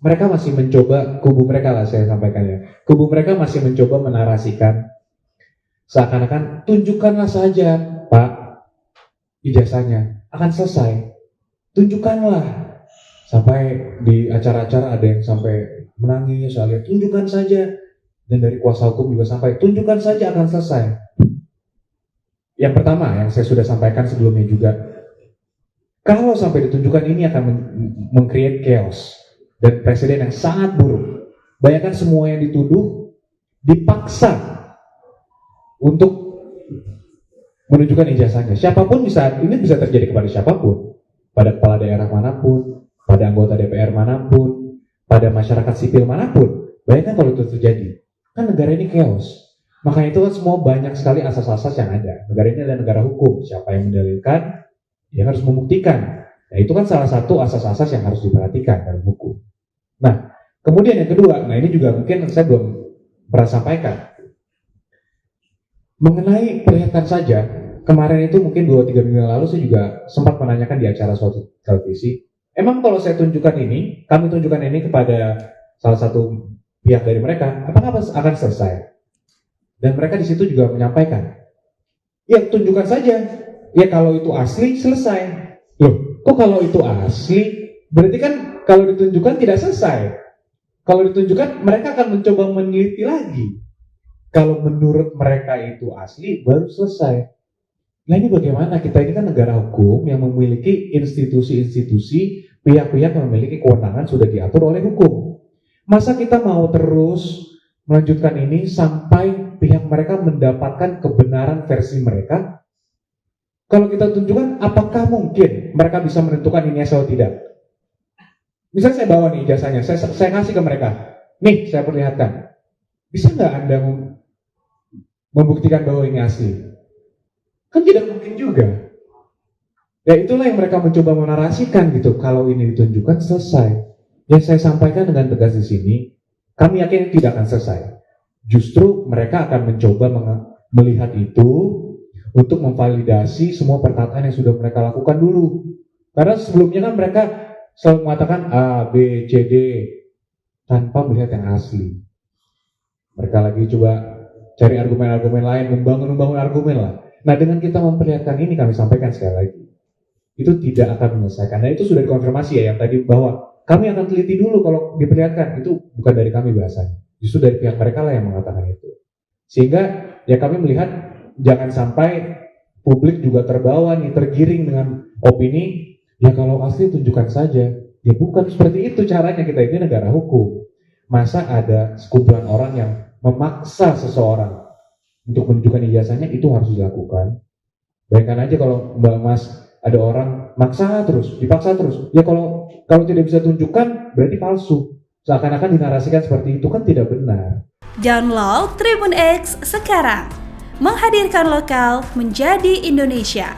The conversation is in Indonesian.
mereka masih mencoba, kubu mereka lah saya sampaikan ya, kubu mereka masih mencoba menarasikan seakan-akan tunjukkanlah saja Pak ijazahnya akan selesai, tunjukkanlah. Sampai di acara-acara ada yang sampai menangis, saya lihat tunjukkan saja, dan dari kuasa hukum juga sampai tunjukkan saja akan selesai. Yang pertama yang saya sudah sampaikan sebelumnya juga, kalau sampai ditunjukkan ini akan meng-create chaos dan presiden yang sangat buruk. Bayangkan semua yang dituduh dipaksa untuk menunjukkan ijazahnya. Siapapun ini bisa terjadi kepada siapapun, pada kepala daerah manapun, pada anggota DPR manapun, pada masyarakat sipil manapun. Bayangkan kalau itu terjadi, kan negara ini chaos. Makanya itu kan semua banyak sekali asas-asas yang ada. Negara ini adalah negara hukum. Siapa yang mendalilkan, dia harus membuktikan. Nah itu kan salah satu asas-asas yang harus diperhatikan dalam hukum. Nah kemudian yang kedua, nah ini juga mungkin saya belum pernah sampaikan. Mengenai perlihatkan saja, kemarin itu mungkin 2-3 minggu lalu saya juga sempat menanyakan di acara suatu televisi, emang kalau saya tunjukkan ini, kami tunjukkan ini kepada salah satu pihak dari mereka, apakah akan selesai? Dan mereka di situ juga menyampaikan, ya tunjukkan saja, ya kalau itu asli selesai. Loh, kok kalau itu asli? Berarti kan kalau ditunjukkan tidak selesai. Kalau ditunjukkan mereka akan mencoba meneliti lagi. Kalau menurut mereka itu asli, baru selesai. Nah ini bagaimana? Kita ini kan negara hukum yang memiliki institusi-institusi, pihak-pihak yang memiliki kewenangan sudah diatur oleh hukum. Masa kita mau terus melanjutkan ini sampai pihak mereka mendapatkan kebenaran versi mereka? Kalau kita tunjukkan, apakah mungkin mereka bisa menentukan ini asal tidak? Misalnya saya bawa nih ijazahnya, saya kasih ke mereka. Nih, saya perlihatkan. Bisa nggak Anda membuktikan bahwa ini asli? Kan tidak mungkin juga. Ya itulah yang mereka mencoba menarasikan gitu. Kalau ini ditunjukkan, selesai. Yang saya sampaikan dengan tegas di sini, kami yakin tidak akan selesai. Justru mereka akan mencoba melihat itu untuk memvalidasi semua perkataan yang sudah mereka lakukan dulu. Karena sebelumnya kan mereka selalu mengatakan A, B, C, D tanpa melihat yang asli. Mereka lagi coba cari argumen-argumen lain, membangun argumen lah. Nah dengan kita memperlihatkan ini, kami sampaikan sekali lagi, itu tidak akan menyelesaikan. Nah itu sudah dikonfirmasi ya yang tadi bahwa kami akan teliti dulu kalau diperlihatkan. Itu bukan dari kami bahasanya, justru dari pihak mereka lah yang mengatakan itu. Sehingga ya kami melihat jangan sampai publik juga terbawa nih, tergiring dengan opini, ya kalau asli tunjukkan saja. Ya bukan seperti itu caranya, kita ini negara hukum. Masa ada sekumpulan orang yang memaksa seseorang untuk menunjukkan ijazahnya, itu harus dilakukan. Bayangkan aja kalau Mbak Mas ada orang maksa terus, dipaksa terus. Ya kalau tidak bisa tunjukkan berarti palsu. Seakan-akan dinarasikan seperti itu, kan tidak benar. Download Tribun X sekarang. Menghadirkan lokal menjadi Indonesia.